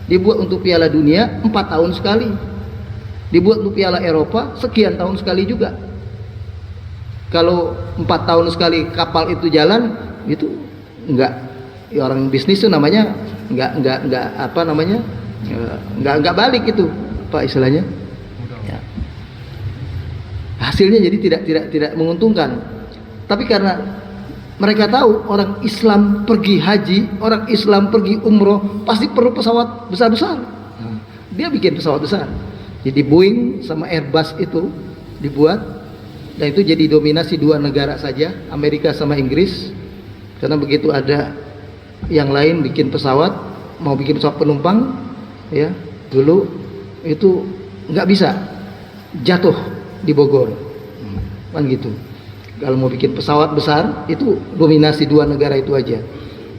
[SPEAKER 1] Dibuat untuk Piala Dunia 4 tahun sekali. Dibuat untuk Piala Eropa sekian tahun sekali juga. Kalau 4 tahun sekali kapal itu jalan, itu enggak, ya orang bisnis itu namanya enggak apa namanya, enggak balik itu apa istilahnya, ya. Hasilnya jadi tidak menguntungkan. Tapi karena mereka tahu orang Islam pergi haji, orang Islam pergi umroh pasti perlu pesawat besar-besar. Dia bikin pesawat besar. Jadi Boeing sama Airbus itu dibuat, dan itu jadi dominasi 2 negara saja, Amerika sama Inggris. Karena begitu ada yang lain bikin pesawat, mau bikin pesawat penumpang, ya dulu itu nggak bisa, jatuh di Bogor, kan gitu. Kalau mau bikin pesawat besar itu dominasi 2 negara itu aja.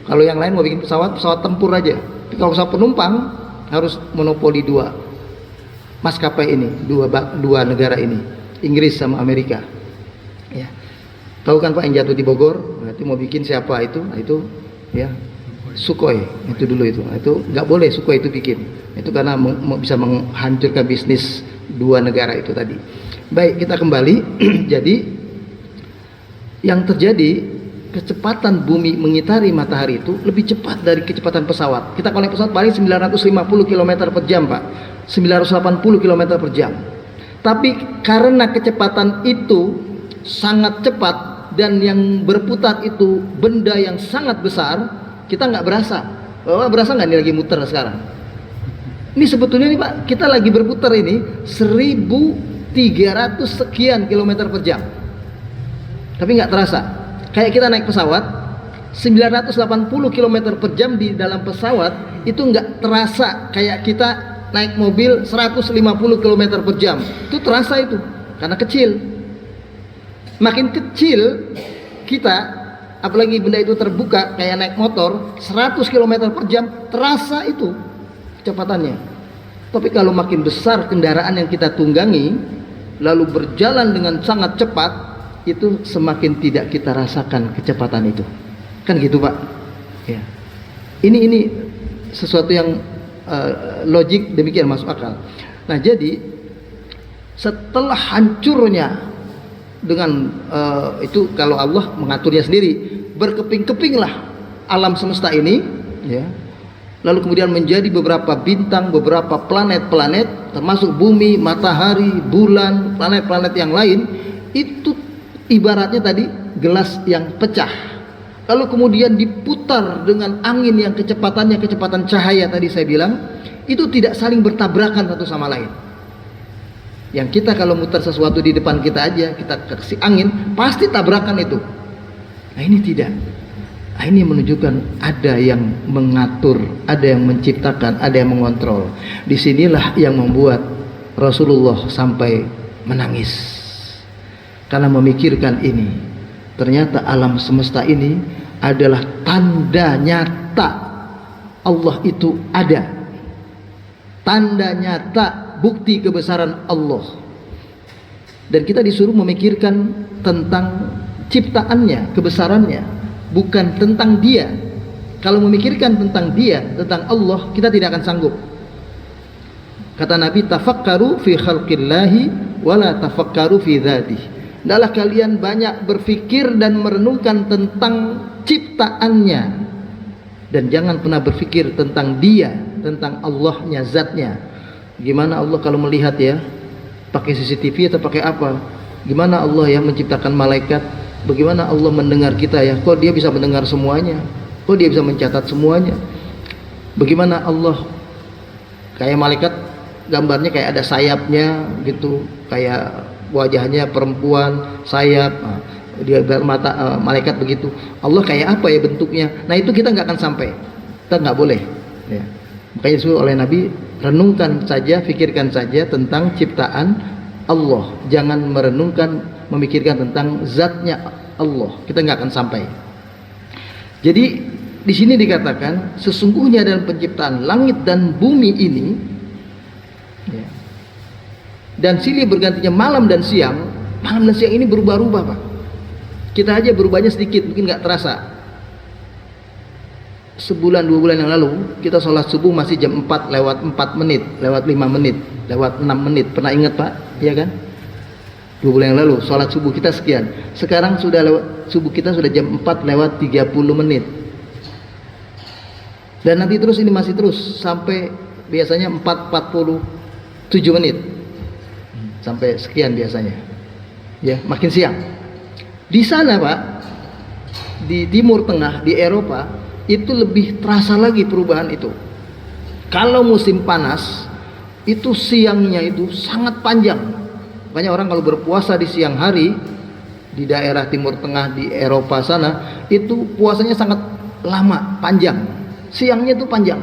[SPEAKER 1] Kalau yang lain mau bikin pesawat tempur aja. Tapi kalau pesawat penumpang harus monopoli 2 maskapai ini, dua negara ini, Inggris sama Amerika. Ya. Tahu kan Pak yang jatuh di Bogor? Berarti mau bikin siapa itu? Nah, itu ya Sukhoi itu dulu itu. Nah, itu nggak boleh Sukhoi itu bikin. Itu karena bisa menghancurkan bisnis 2 negara itu tadi. Baik, kita kembali. Jadi yang terjadi, kecepatan bumi mengitari matahari itu lebih cepat dari kecepatan pesawat. Kita kalau naik pesawat paling 950 km per jam Pak, 980 km per jam. Tapi karena kecepatan itu sangat cepat dan yang berputar itu benda yang sangat besar, kita nggak berasa. Berasa nggak ini lagi muter sekarang? Ini sebetulnya nih Pak, kita lagi berputar ini 1300 sekian kilometer per jam. Tapi nggak terasa. Kayak kita naik pesawat 980 km per jam, di dalam pesawat itu nggak terasa kayak kita naik mobil 150 km per jam. Itu terasa itu karena kecil. Makin kecil kita, apalagi benda itu terbuka kayak naik motor 100 km per jam, terasa itu kecepatannya. Tapi kalau makin besar kendaraan yang kita tunggangi lalu berjalan dengan sangat cepat, itu semakin tidak kita rasakan kecepatan itu, kan gitu Pak ya. Ini sesuatu yang logik demikian, masuk akal. Nah jadi setelah hancurnya dengan itu kalau Allah mengaturnya sendiri, berkeping-kepinglah alam semesta ini, ya. Lalu kemudian menjadi beberapa bintang, beberapa planet-planet, termasuk bumi, matahari, bulan, planet-planet yang lain. Itu ibaratnya tadi gelas yang pecah, lalu kemudian diputar dengan angin yang kecepatannya kecepatan cahaya tadi saya bilang, itu tidak saling bertabrakan satu sama lain. Yang kita kalau muter sesuatu di depan kita aja, kita kasih angin, pasti tabrakan itu. Nah ini tidak. Nah, ini menunjukkan ada yang mengatur, ada yang menciptakan, ada yang mengontrol. Disinilah yang membuat Rasulullah sampai menangis. Karena memikirkan ini. Ternyata alam semesta ini adalah tanda nyata Allah itu ada. Tanda nyata, bukti kebesaran Allah. Dan kita disuruh memikirkan tentang ciptaannya, kebesarannya, bukan tentang dia. Kalau memikirkan tentang dia, tentang Allah, kita tidak akan sanggup. Kata Nabi, tafakkaru fi khalqillahi wala tafakkaru fi dzatihi. Hendaklah kalian banyak berfikir dan merenungkan tentang ciptaannya, dan jangan pernah berfikir tentang dia, tentang Allahnya, zatnya. Gimana Allah kalau melihat ya, pakai CCTV atau pakai apa? Gimana Allah yang menciptakan malaikat? Bagaimana Allah mendengar kita ya? Kok dia bisa mendengar semuanya? Kok dia bisa mencatat semuanya? Bagaimana Allah kayak malaikat, gambarnya kayak ada sayapnya gitu, kayak wajahnya perempuan, sayap, dia mata malaikat begitu. Allah kayak apa ya bentuknya? Nah itu kita nggak akan sampai, kita nggak boleh. Ya. Makanya disuruh oleh Nabi, renungkan saja, pikirkan saja tentang ciptaan Allah. Jangan merenungkan, memikirkan tentang zatnya Allah. Kita nggak akan sampai. Jadi di sini dikatakan sesungguhnya dalam penciptaan langit dan bumi ini, ya, dan silih bergantinya malam dan siang. Malam dan siang ini berubah-ubah, Pak. Kita aja berubahnya sedikit, mungkin nggak terasa. Sebulan 2 bulan yang lalu kita sholat subuh masih jam 4 lewat 4 menit, lewat 5 menit, lewat 6 menit. Pernah ingat Pak? Iya kan? 2 bulan yang lalu sholat subuh kita sekian. Sekarang sudah lewat subuh kita sudah jam 4 lewat 30 menit. Dan nanti terus ini masih terus sampai biasanya 4:47 menit. Sampai sekian biasanya. Ya, makin siang. Di sana Pak, di Timur Tengah, di Eropa, itu lebih terasa lagi perubahan itu. Kalau musim panas itu siangnya itu sangat panjang. Banyak orang kalau berpuasa di siang hari di daerah Timur Tengah, di Eropa sana, itu puasanya sangat lama, panjang. Siangnya itu panjang.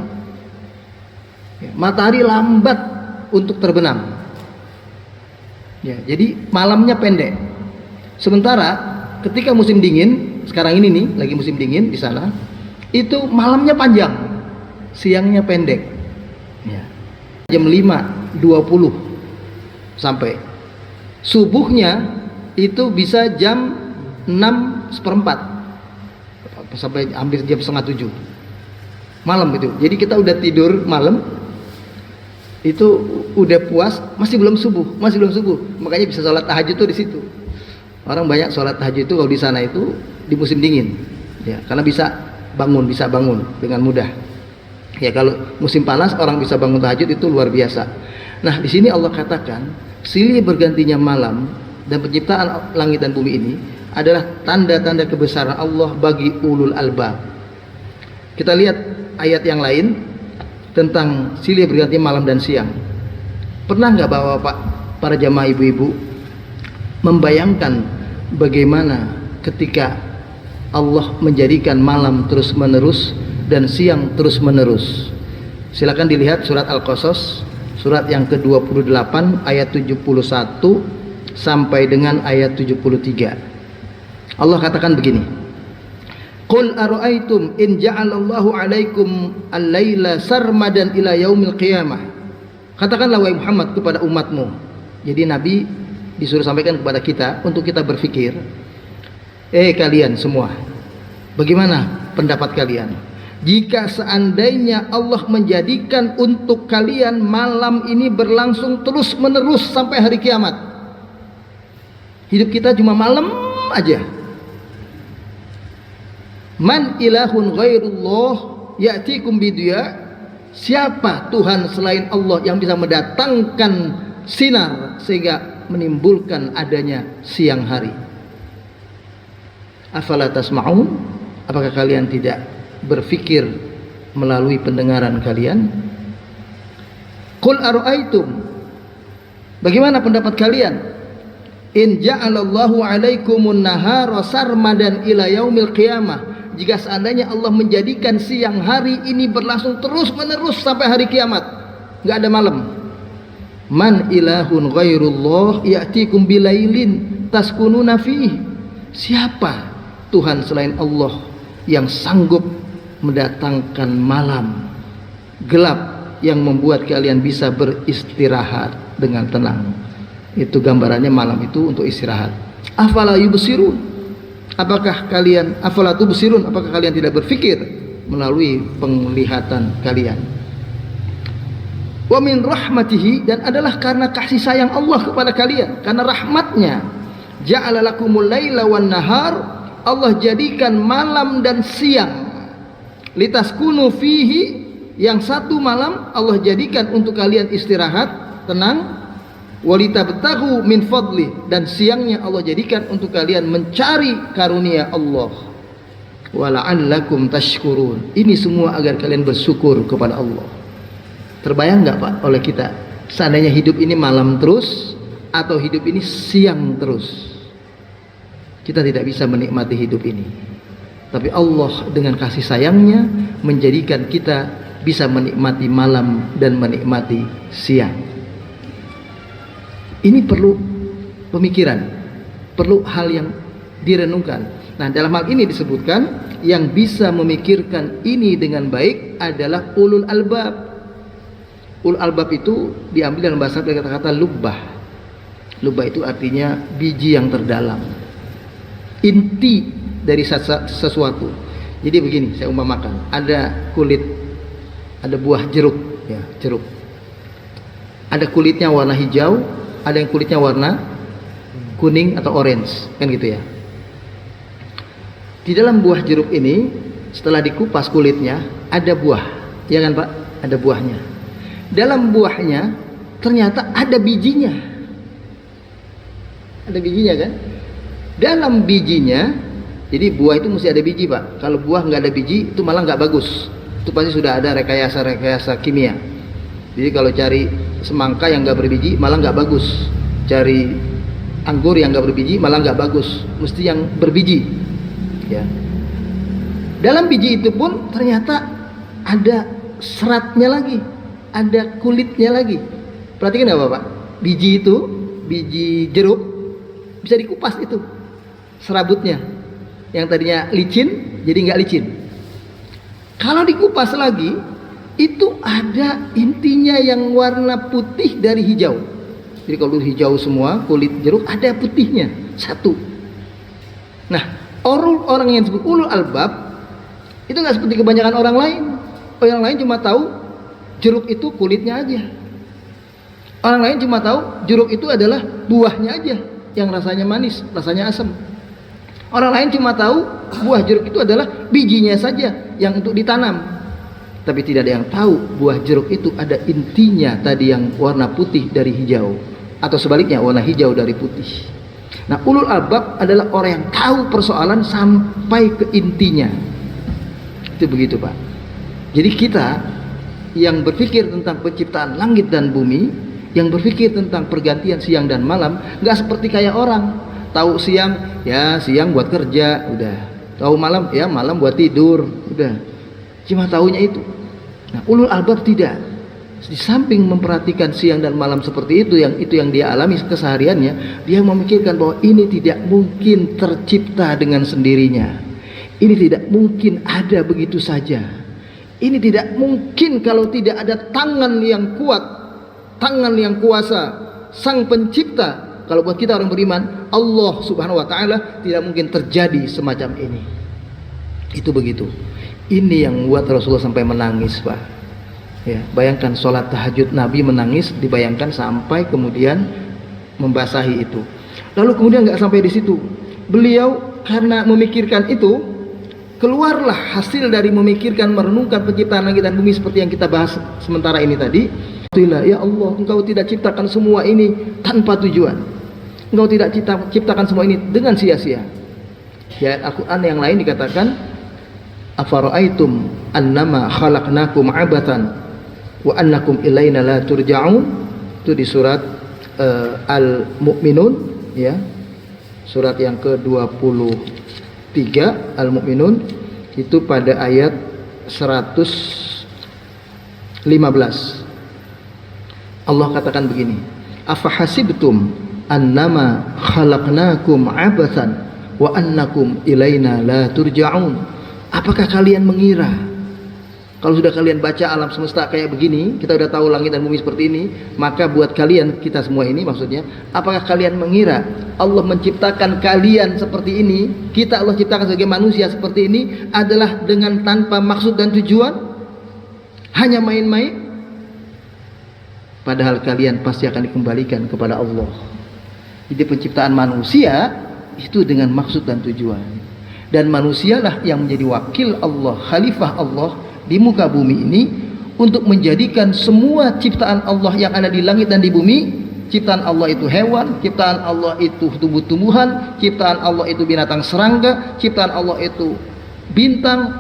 [SPEAKER 1] Matahari lambat untuk terbenam. Ya, jadi malamnya pendek. Sementara ketika musim dingin, sekarang ini nih lagi musim dingin di sana, itu malamnya panjang, siangnya pendek. Ya. Jam 5:20 sampai subuhnya itu bisa jam 6:15 sampai hampir jam 6:30 malam itu. Jadi kita udah tidur malam itu udah puas, masih belum subuh. Makanya bisa sholat tahajud tuh di situ. Orang banyak sholat tahajud itu kalau di sana itu di musim dingin, ya, karena bisa bangun dengan mudah. Ya kalau musim panas orang bisa bangun tahajud itu luar biasa. Nah di sini Allah katakan silih bergantinya malam dan penciptaan langit dan bumi ini adalah tanda-tanda kebesaran Allah bagi ulul albab. Kita lihat ayat yang lain tentang silih berganti malam dan siang. Pernah nggak Bapak, para jamaah ibu-ibu, membayangkan bagaimana ketika Allah menjadikan malam terus menerus dan siang terus menerus? Silakan dilihat surat Al-Qasas, surat yang ke-28 ayat 71 sampai dengan ayat 73. Allah katakan begini, Qul ara'aytum in ja'alallahu 'alaikum al-laila sarmadan ila yaumil qiyamah. Katakanlah wahai Muhammad kepada umatmu. Jadi Nabi disuruh sampaikan kepada kita untuk kita berpikir, kalian semua, bagaimana pendapat kalian? jika seandainya Allah menjadikan untuk kalian malam ini berlangsung terus menerus sampai hari kiamat. Hidup kita cuma malam aja. Man ilahun ghairullah ya'tikum bidiya. Siapa Tuhan selain Allah yang bisa mendatangkan sinar sehingga menimbulkan adanya siang hari? Afala tasma'un? Apakah kalian tidak berfikir melalui pendengaran kalian? Qul ara'aitum, bagaimana pendapat kalian? In ja'alallahu 'alaikumun nahara sarmadan ila yaumil qiyamah. Jika seandainya Allah menjadikan siang hari ini berlangsung terus menerus sampai hari kiamat, nggak ada malam. Man ilahun ghairullah ya'tikum bilailin taskununa fihi. Siapa Tuhan selain Allah yang sanggup mendatangkan malam gelap yang membuat kalian bisa beristirahat dengan tenang? Itu gambarannya malam itu untuk istirahat. Afala yubsirun? Apakah kalian afala tubsirun? Apakah kalian tidak berfikir melalui penglihatan kalian? Wa min rahmatihi, dan adalah karena kasih sayang Allah kepada kalian, karena rahmatnya, ja'ala lakumul laila wan nahar, Allah jadikan malam dan siang, litaskunu fihi, yang satu malam Allah jadikan untuk kalian istirahat, tenang, walitabtaghu min fadli, dan siangnya Allah jadikan untuk kalian mencari karunia Allah, wala'allakum tashkurun. Ini semua agar kalian bersyukur kepada Allah. Terbayang nggak Pak oleh kita seandainya hidup ini malam terus atau hidup ini siang terus? Kita tidak bisa menikmati hidup ini, tapi Allah dengan kasih sayangnya menjadikan kita bisa menikmati malam dan menikmati siang. Ini perlu pemikiran, perlu hal yang direnungkan. Nah, dalam hal ini disebutkan yang bisa memikirkan ini dengan baik adalah ulul albab. Ulul albab itu diambil dalam bahasa dari kata-kata lubbah. Lubbah itu artinya biji yang terdalam, inti dari sesuatu. Jadi begini, saya umpamakan, ada kulit, ada buah jeruk, ya, jeruk. Ada kulitnya warna hijau, ada yang kulitnya warna kuning atau orange, kan gitu ya. Di dalam buah jeruk ini, setelah dikupas kulitnya, ada buah, ya kan Pak? Ada buahnya. Dalam buahnya ternyata ada bijinya. Ada bijinya kan? Dalam bijinya, jadi buah itu mesti ada biji Pak. Kalau buah nggak ada biji, itu malah nggak bagus. Itu pasti sudah ada rekayasa kimia. Jadi kalau cari semangka yang nggak berbiji malah nggak bagus, cari anggur yang nggak berbiji malah nggak bagus, mesti yang berbiji, ya. Dalam biji itu pun ternyata ada seratnya lagi, ada kulitnya lagi. Perhatikan nggak Bapak? Biji itu, biji jeruk bisa dikupas itu serabutnya, yang tadinya licin jadi nggak licin. Kalau dikupas lagi, itu ada intinya yang warna putih dari hijau. Jadi kalau hijau semua kulit jeruk, ada putihnya satu. Nah, orang yang disebut ulul albab itu nggak seperti kebanyakan orang lain. Orang lain cuma tahu jeruk itu kulitnya aja. Orang lain cuma tahu jeruk itu adalah buahnya aja yang rasanya manis, rasanya asam. Orang lain cuma tahu buah jeruk itu adalah bijinya saja yang untuk ditanam. Tapi tidak ada yang tahu buah jeruk itu ada intinya tadi yang warna putih dari hijau, atau sebaliknya warna hijau dari putih. Nah, ulul albab adalah orang yang tahu persoalan sampai ke intinya. Itu begitu Pak. Jadi kita yang berpikir tentang penciptaan langit dan bumi, yang berpikir tentang pergantian siang dan malam, nggak seperti kayak orang tahu siang, ya siang buat kerja, udah. Tahu malam, ya malam buat tidur, udah. Cuma tahunya itu. Nah, ulul albab tidak. Di samping memperhatikan siang dan malam seperti itu yang dia alami kesehariannya, dia memikirkan bahwa ini tidak mungkin tercipta dengan sendirinya. Ini tidak mungkin ada begitu saja. Ini tidak mungkin kalau tidak ada tangan yang kuat, tangan yang kuasa, sang pencipta. Kalau buat kita orang beriman, Allah Subhanahu wa taala, tidak mungkin terjadi semacam ini. Itu begitu. Ini yang membuat Rasulullah sampai menangis, Pak. Ya, bayangkan sholat tahajud Nabi menangis, dibayangkan sampai kemudian membasahi itu. Lalu kemudian nggak sampai di situ. Beliau karena memikirkan itu, keluarlah hasil dari memikirkan, merenungkan penciptaan langit dan bumi seperti yang kita bahas sementara ini tadi. Ya Allah, Engkau tidak ciptakan semua ini tanpa tujuan. Engkau tidak ciptakan semua ini dengan sia-sia. Di ayat Al-Quran yang lain dikatakan, afara'aitum annama khalaqnakum abatan wa annakum ilaina la turja'un. Itu di surat Al-Mu'minun, ya, surat yang ke-23 Al-Mu'minun, itu pada ayat 115. Allah katakan begini, afahasibtum annama khalaqnakum abathan wa annakum ilaina la turja'un. Apakah kalian mengira, kalau sudah kalian baca alam semesta kayak begini, kita sudah tahu langit dan bumi seperti ini, maka buat kalian, kita semua ini maksudnya, apakah kalian mengira Allah menciptakan kalian seperti ini, kita Allah ciptakan sebagai manusia seperti ini adalah dengan tanpa maksud dan tujuan, hanya main-main? Padahal kalian pasti akan dikembalikan kepada Allah. Jadi penciptaan manusia itu dengan maksud dan tujuan. Dan manusialah yang menjadi wakil Allah, khalifah Allah di muka bumi ini, untuk menjadikan semua ciptaan Allah yang ada di langit dan di bumi. Ciptaan Allah itu hewan, ciptaan Allah itu tumbuh-tumbuhan, ciptaan Allah itu binatang serangga, ciptaan Allah itu bintang,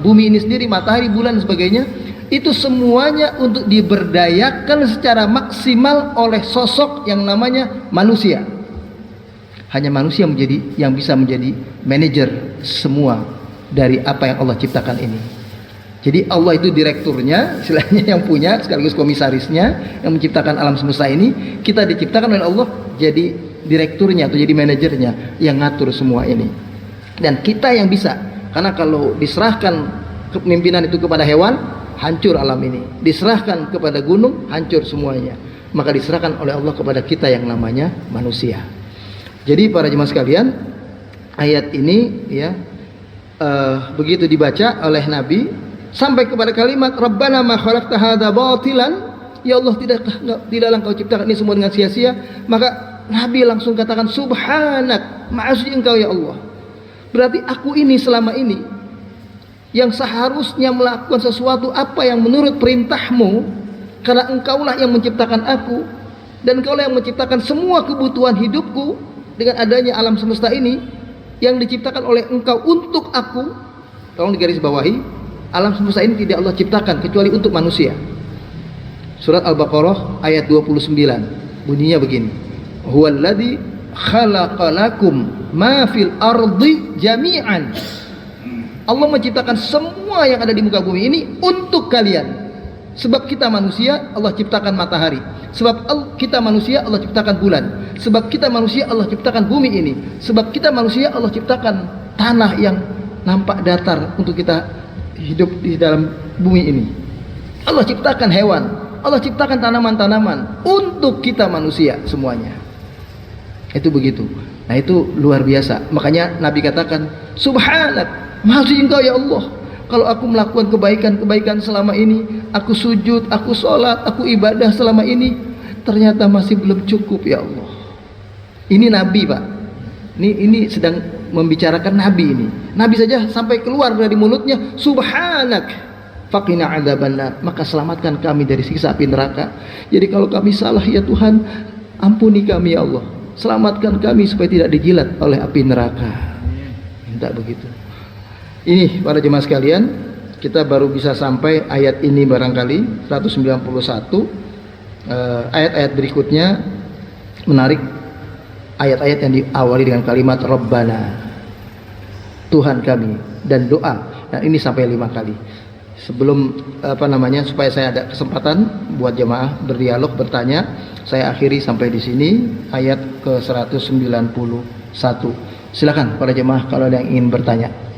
[SPEAKER 1] bumi ini sendiri, matahari, bulan dan sebagainya. Itu semuanya untuk diberdayakan secara maksimal oleh sosok yang namanya manusia. Hanya manusia yang bisa menjadi manajer semua dari apa yang Allah ciptakan ini. Jadi Allah itu direkturnya, istilahnya, yang punya, sekaligus komisarisnya, yang menciptakan alam semesta ini. Kita diciptakan oleh Allah jadi direkturnya atau jadi manajernya yang ngatur semua ini. Dan kita yang bisa, karena kalau diserahkan kepemimpinan itu kepada hewan, hancur alam ini. Diserahkan kepada gunung, hancur semuanya. Maka diserahkan oleh Allah kepada kita yang namanya manusia. Jadi para jemaah sekalian, ayat ini ya begitu dibaca oleh Nabi sampai kepada kalimat Rabbana ma khalaqta hadza batilan, ya Allah, tidaklah Engkau ciptakan ini semua dengan sia-sia. Maka Nabi langsung katakan subhanak, maha suci Engkau ya Allah. Berarti aku ini selama ini yang seharusnya melakukan sesuatu apa yang menurut perintahmu, karena Engkaulah yang menciptakan aku dan Engkaulah yang menciptakan semua kebutuhan hidupku. Dengan adanya alam semesta ini yang diciptakan oleh Engkau untuk aku, tolong digaris bawahi, alam semesta ini tidak Allah ciptakan kecuali untuk manusia. Surat Al-Baqarah ayat 29 bunyinya begini, huwallazi khalaqalakum ma fil ardi jami'an. Allah menciptakan semua yang ada di muka bumi ini untuk kalian. Sebab kita manusia, Allah ciptakan matahari. Sebab kita manusia, Allah ciptakan bulan. Sebab kita manusia, Allah ciptakan bumi ini. Sebab kita manusia, Allah ciptakan tanah yang nampak datar untuk kita hidup di dalam bumi ini. Allah ciptakan hewan, Allah ciptakan tanaman-tanaman untuk kita manusia semuanya. Itu begitu. Nah, itu luar biasa. Makanya Nabi katakan, subhanak, maha suci Engkau ya Allah. Kalau aku melakukan kebaikan-kebaikan selama ini, aku sujud, aku sholat, aku ibadah selama ini, ternyata masih belum cukup ya Allah. Ini Nabi, Pak. Ini sedang membicarakan Nabi ini. Nabi saja sampai keluar dari mulutnya, subhanak, faqina adzabannar, maka selamatkan kami dari siksa api neraka. Jadi kalau kami salah ya Tuhan, ampuni kami ya Allah. Selamatkan kami supaya tidak dijilat oleh api neraka. Minta begitu. Ini para jemaah sekalian, kita baru bisa sampai ayat ini barangkali 191. Ayat-ayat berikutnya menarik, ayat-ayat yang diawali dengan kalimat Rabbana, Tuhan kami, dan doa. Dan ini sampai 5 kali. Sebelum supaya saya ada kesempatan buat jemaah berdialog, bertanya, saya akhiri sampai di sini ayat ke 191. Silakan para jemaah kalau ada yang ingin bertanya.